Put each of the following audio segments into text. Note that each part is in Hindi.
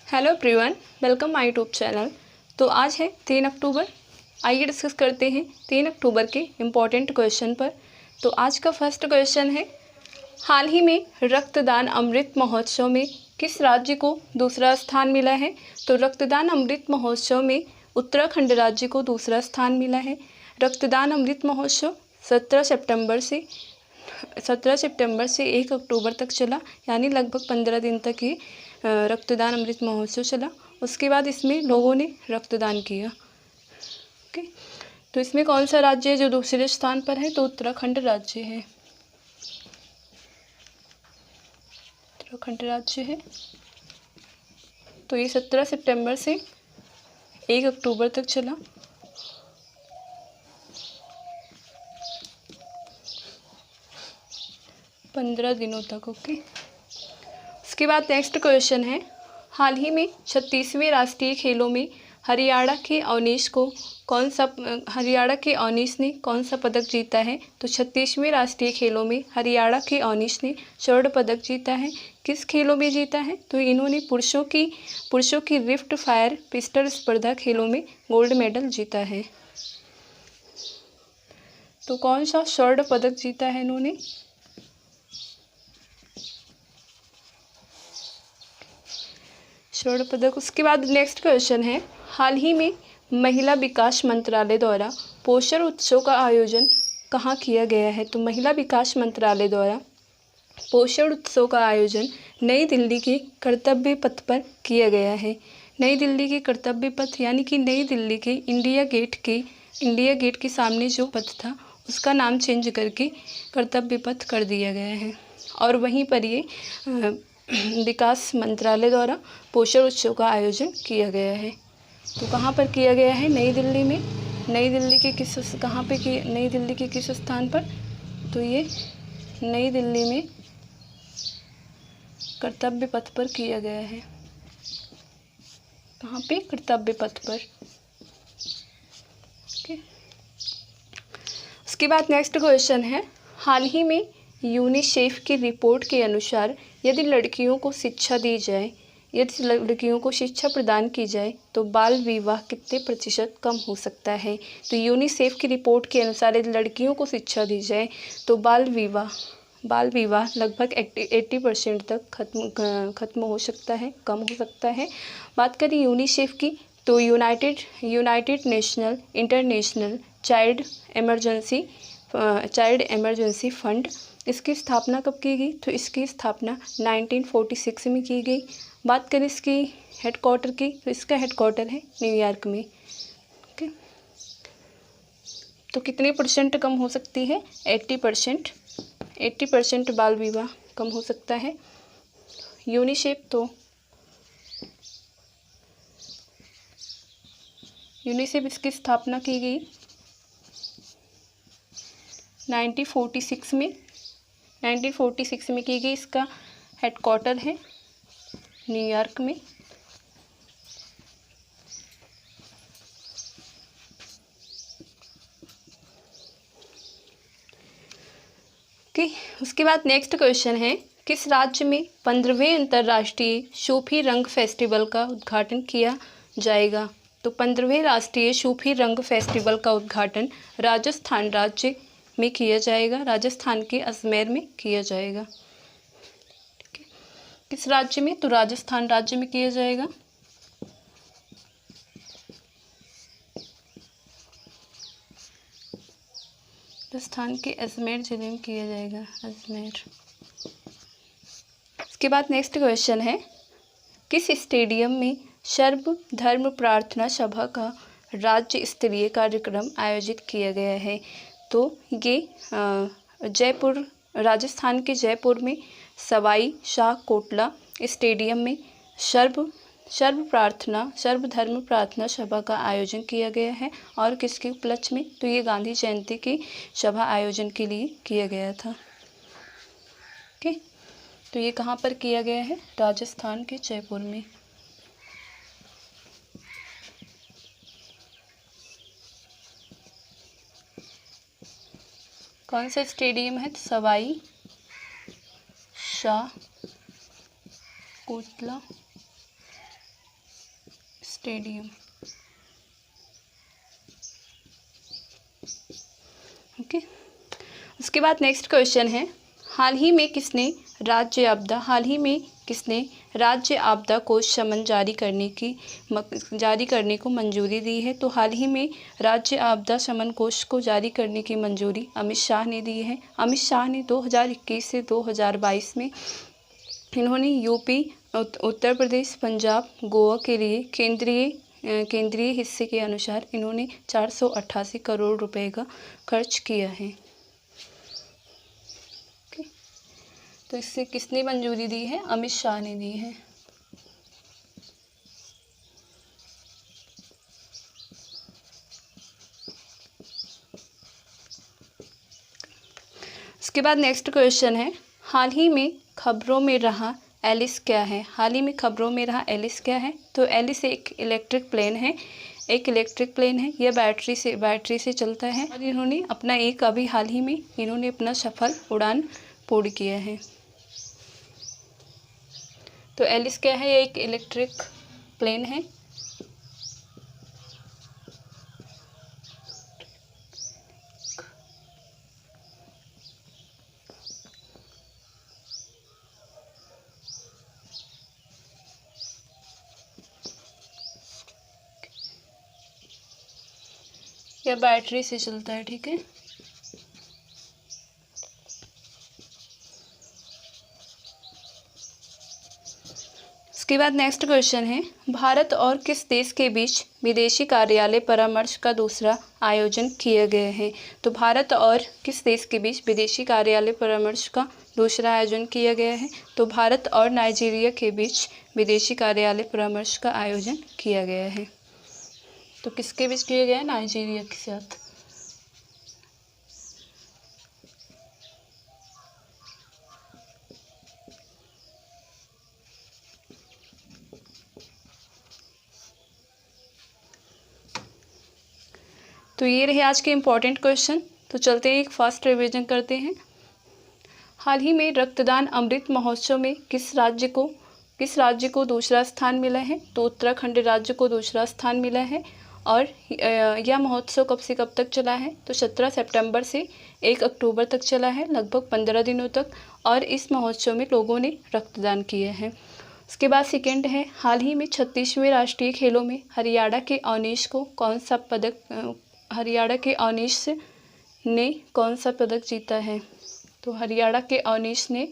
Hello everyone, welcome my YouTube channel. तो आज है 3 अक्टूबर। आइए डिस्कस करते हैं 3 अक्टूबर के इम्पॉर्टेंट क्वेश्चन पर। तो आज का फर्स्ट क्वेश्चन है, हाल ही में रक्तदान अमृत महोत्सव में किस राज्य को दूसरा स्थान मिला है? तो रक्तदान अमृत महोत्सव में उत्तराखंड राज्य को दूसरा स्थान मिला है। रक्तदान अमृत महोत्सव 17 सितंबर से 1 अक्टूबर तक चला, यानी लगभग 15 दिन तक ये रक्तदान अमृत महोत्सव चला। उसके बाद इसमें लोगों ने रक्तदान किया। ओके, तो इसमें कौन सा राज्य है जो दूसरे स्थान पर है? तो उत्तराखंड राज्य है। उत्तराखंड राज्य है। तो ये 17 सितंबर से 1 अक्टूबर तक चला। पंद्रह दिनों तक। ओके, उसके बाद नेक्स्ट क्वेश्चन है, हाल ही में 36वें राष्ट्रीय खेलों में हरियाणा के अवनीश ने कौन सा पदक जीता है? तो 36वें राष्ट्रीय खेलों में हरियाणा के अवनीश ने स्वर्ण पदक जीता है। किस खेलों में जीता है? तो इन्होंने पुरुषों की रिफ्ट फायर पिस्टल स्पर्धा खेलों में गोल्ड मेडल जीता है। तो कौन सा स्वर्ण पदक जीता है इन्होंने? स्वर्ण पदक। उसके बाद नेक्स्ट क्वेश्चन है, हाल ही में महिला विकास मंत्रालय द्वारा पोषण उत्सव का आयोजन कहाँ किया गया है? तो महिला विकास मंत्रालय द्वारा पोषण उत्सव का आयोजन नई दिल्ली के कर्तव्य पथ पर किया गया है। नई दिल्ली के कर्तव्य पथ यानी कि नई दिल्ली के इंडिया गेट के सामने जो पथ था उसका नाम चेंज करके कर्तव्य पथ कर दिया गया है। और वहीं पर ये विकास मंत्रालय द्वारा पोषण उत्सव का आयोजन किया गया है। तो कहाँ पर किया गया है? नई दिल्ली में। नई दिल्ली के किस स्थान पर? तो ये नई दिल्ली में कर्तव्य पथ पर किया गया है। कहाँ पे? कर्तव्य पथ पर। ओके, उसके बाद नेक्स्ट क्वेश्चन है, हाल ही में यूनिसेफ की रिपोर्ट के अनुसार यदि लड़कियों को शिक्षा प्रदान की जाए तो बाल विवाह कितने प्रतिशत कम हो सकता है? तो यूनिसेफ की रिपोर्ट के अनुसार यदि लड़कियों को शिक्षा दी जाए तो बाल विवाह लगभग 80% तक खत्म हो सकता है, कम हो सकता है। बात करें यूनिसेफ की, तो United national international child emergency fund, इसकी स्थापना कब की गई? तो इसकी स्थापना 1946 में की गई। बात करें इसकी हेडक्वार्टर की, तो इसका हेडक्वार्टर है न्यूयॉर्क में। ओके, तो कितने % कम हो सकती है? 80% बाल विवाह कम हो सकता है। यूनिसेफ इसकी स्थापना की गई 1946 में की गई। इसका हेडक्वार्टर है न्यूयॉर्क में। ओके, उसके बाद नेक्स्ट क्वेश्चन है, किस राज्य में 15वें अंतर्राष्ट्रीय सूफी रंग फेस्टिवल का उद्घाटन किया जाएगा? तो 15वें राष्ट्रीय सूफी रंग फेस्टिवल का उद्घाटन राजस्थान राज्य में किया जाएगा। राजस्थान के अजमेर में किया जाएगा। किस राज्य में? तो राजस्थान राज्य में किया जाएगा। राजस्थान के अजमेर जिले में किया जाएगा, अजमेर। उसके बाद नेक्स्ट क्वेश्चन है, किस स्टेडियम में सर्वधर्म प्रार्थना सभा का राज्य स्तरीय कार्यक्रम आयोजित किया गया है? तो ये जयपुर, राजस्थान के जयपुर में सवाई शाह कोटला स्टेडियम में सर्वधर्म प्रार्थना सभा का आयोजन किया गया है। और किसके उपलक्ष्य में? तो ये गांधी जयंती की सभा आयोजन के लिए किया गया था। ओके, तो ये कहाँ पर किया गया है? राजस्थान के जयपुर में। कौन सा स्टेडियम है? सवाई शाह कोटला स्टेडियम। ओके, उसके बाद नेक्स्ट क्वेश्चन है, हाल ही में किसने राज्य आपदा कोष समन जारी करने को मंजूरी दी है? तो हाल ही में राज्य आपदा समन कोष को जारी करने की मंजूरी अमित शाह ने दी है। अमित शाह ने 2021 से 2022 में इन्होंने यूपी, उत्तर प्रदेश, पंजाब, गोवा के लिए केंद्रीय हिस्से के अनुसार इन्होंने 488 करोड़ रुपए का खर्च किया है। तो इससे किसने मंजूरी दी है? अमित शाह ने दी है। उसके बाद नेक्स्ट क्वेश्चन है, हाल ही में खबरों में रहा एलिस क्या है? हाल ही में खबरों में रहा एलिस क्या है? तो एलिस एक इलेक्ट्रिक प्लेन है। यह बैटरी से चलता है और इन्होंने हाल ही में इन्होंने अपना सफल उड़ान पूर्ण किया है। तो एलिस क्या है? यह एक इलेक्ट्रिक प्लेन है। यह बैटरी से चलता है, ठीक है। उसके बाद नेक्स्ट क्वेश्चन है, भारत और किस देश के बीच विदेशी कार्यालय परामर्श का दूसरा आयोजन किया गया है? तो भारत और किस देश के बीच विदेशी कार्यालय परामर्श का दूसरा आयोजन किया गया है? तो भारत और नाइजीरिया के बीच विदेशी कार्यालय परामर्श का आयोजन किया गया है। तो किसके बीच किया गया है? नाइजीरिया के साथ। तो ये रहे आज के इम्पोर्टेंट क्वेश्चन। तो चलते हैं एक फास्ट रिवीजन करते हैं। हाल ही में रक्तदान अमृत महोत्सव में किस राज्य को दूसरा स्थान मिला है? तो उत्तराखंड राज्य को दूसरा स्थान मिला है। और यह महोत्सव कब से कब तक चला है? तो 17 सितंबर से 1 अक्टूबर तक चला है, लगभग 15 दिनों तक। और इस महोत्सव में लोगों ने रक्तदान किया है। उसके बाद सेकेंड है, हाल ही में 36वें राष्ट्रीय खेलों में हरियाणा के अवनीश ने कौन सा पदक जीता है? तो हरियाणा के अवनीश ने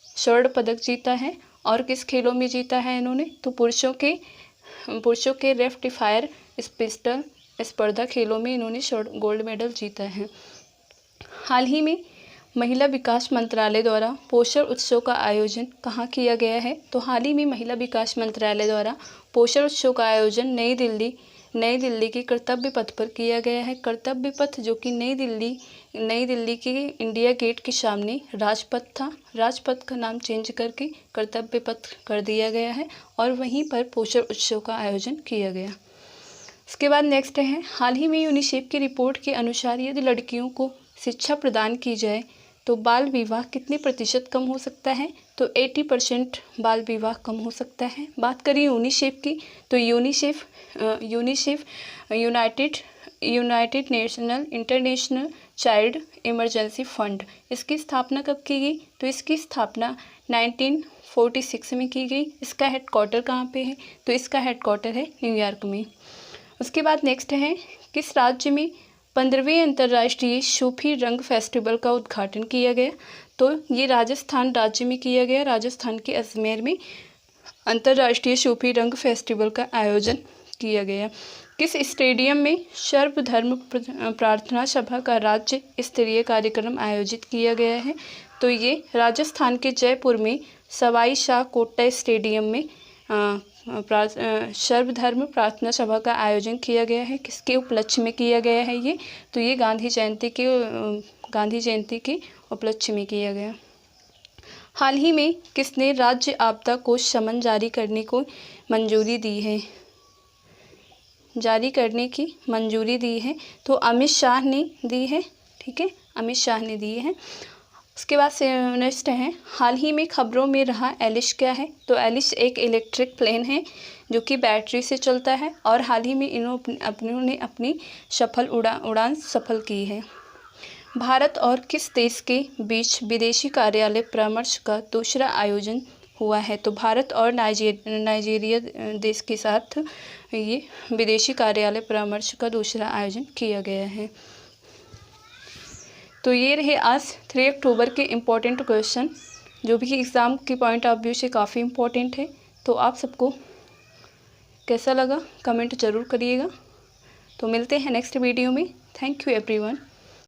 स्वर्ण पदक जीता है। और किस खेलों में जीता है इन्होंने? तो पुरुषों के रेफ्ट फायर पिस्टल स्पर्धा खेलों में इन्होंने गोल्ड मेडल जीता है। हाल ही में महिला विकास मंत्रालय द्वारा पोषण उत्सव का आयोजन कहाँ किया गया है? तो हाल ही में महिला विकास मंत्रालय द्वारा पोषण उत्सव का आयोजन नई दिल्ली के कर्तव्य पथ पर किया गया है। कर्तव्य पथ जो कि नई दिल्ली के इंडिया गेट के सामने राजपथ था। राजपथ का नाम चेंज करके कर्तव्य पथ कर दिया गया है और वहीं पर पोषण उत्सव का आयोजन किया गया। उसके बाद नेक्स्ट है, हाल ही में यूनिसेफ की रिपोर्ट के अनुसार यदि लड़कियों को शिक्षा प्रदान की जाए तो बाल विवाह कितने प्रतिशत कम हो सकता है? तो 80% बाल विवाह कम हो सकता है। बात करें यूनिसेफ की, तो UNICEF United national international child emergency fund, इसकी स्थापना कब की गई? तो इसकी स्थापना 1946 में की गई। इसका हेडक्वार्टर कहाँ पे है? तो इसका हेडक्वार्टर है न्यूयॉर्क में। उसके बाद नेक्स्ट है, किस राज्य में 15वें अंतर्राष्ट्रीय सूफी रंग फेस्टिवल का उद्घाटन किया गया? तो ये राजस्थान राज्य में किया गया। राजस्थान के अजमेर में अंतर्राष्ट्रीय सूफी रंग फेस्टिवल का आयोजन किया गया। किस स्टेडियम में सर्वधर्म प्रार्थना सभा का राज्य स्तरीय कार्यक्रम आयोजित किया गया है? तो ये राजस्थान के जयपुर में सवाई शाह कोटा स्टेडियम में सर्वधर्म प्रार्थना सभा का आयोजन किया गया है। किसके उपलक्ष्य में किया गया है ये? तो ये गांधी जयंती के उपलक्ष्य में किया गया। हाल ही में किसने राज्य आपदा कोष समन जारी करने की मंजूरी दी है? तो अमित शाह ने दी है, ठीक है, अमित शाह ने दी है। उसके बाद से नेक्स्ट है, हाल ही में खबरों में रहा एलिश क्या है? तो एलिश एक इलेक्ट्रिक प्लेन है जो कि बैटरी से चलता है और हाल ही में इन्होंने अपनी उड़ान सफल की है। भारत और किस देश के बीच विदेशी कार्यालय परामर्श का दूसरा आयोजन हुआ है? तो भारत और नाइजीरिया देश के साथ ये विदेशी कार्यालय परामर्श का दूसरा आयोजन किया गया है। तो ये रहे आज 3 अक्टूबर के इम्पोर्टेंट क्वेश्चन, जो भी एग्ज़ाम के पॉइंट ऑफ व्यू से काफ़ी इम्पोर्टेंट है। तो आप सबको कैसा लगा कमेंट ज़रूर करिएगा। तो मिलते हैं नेक्स्ट वीडियो में। Thank you everyone.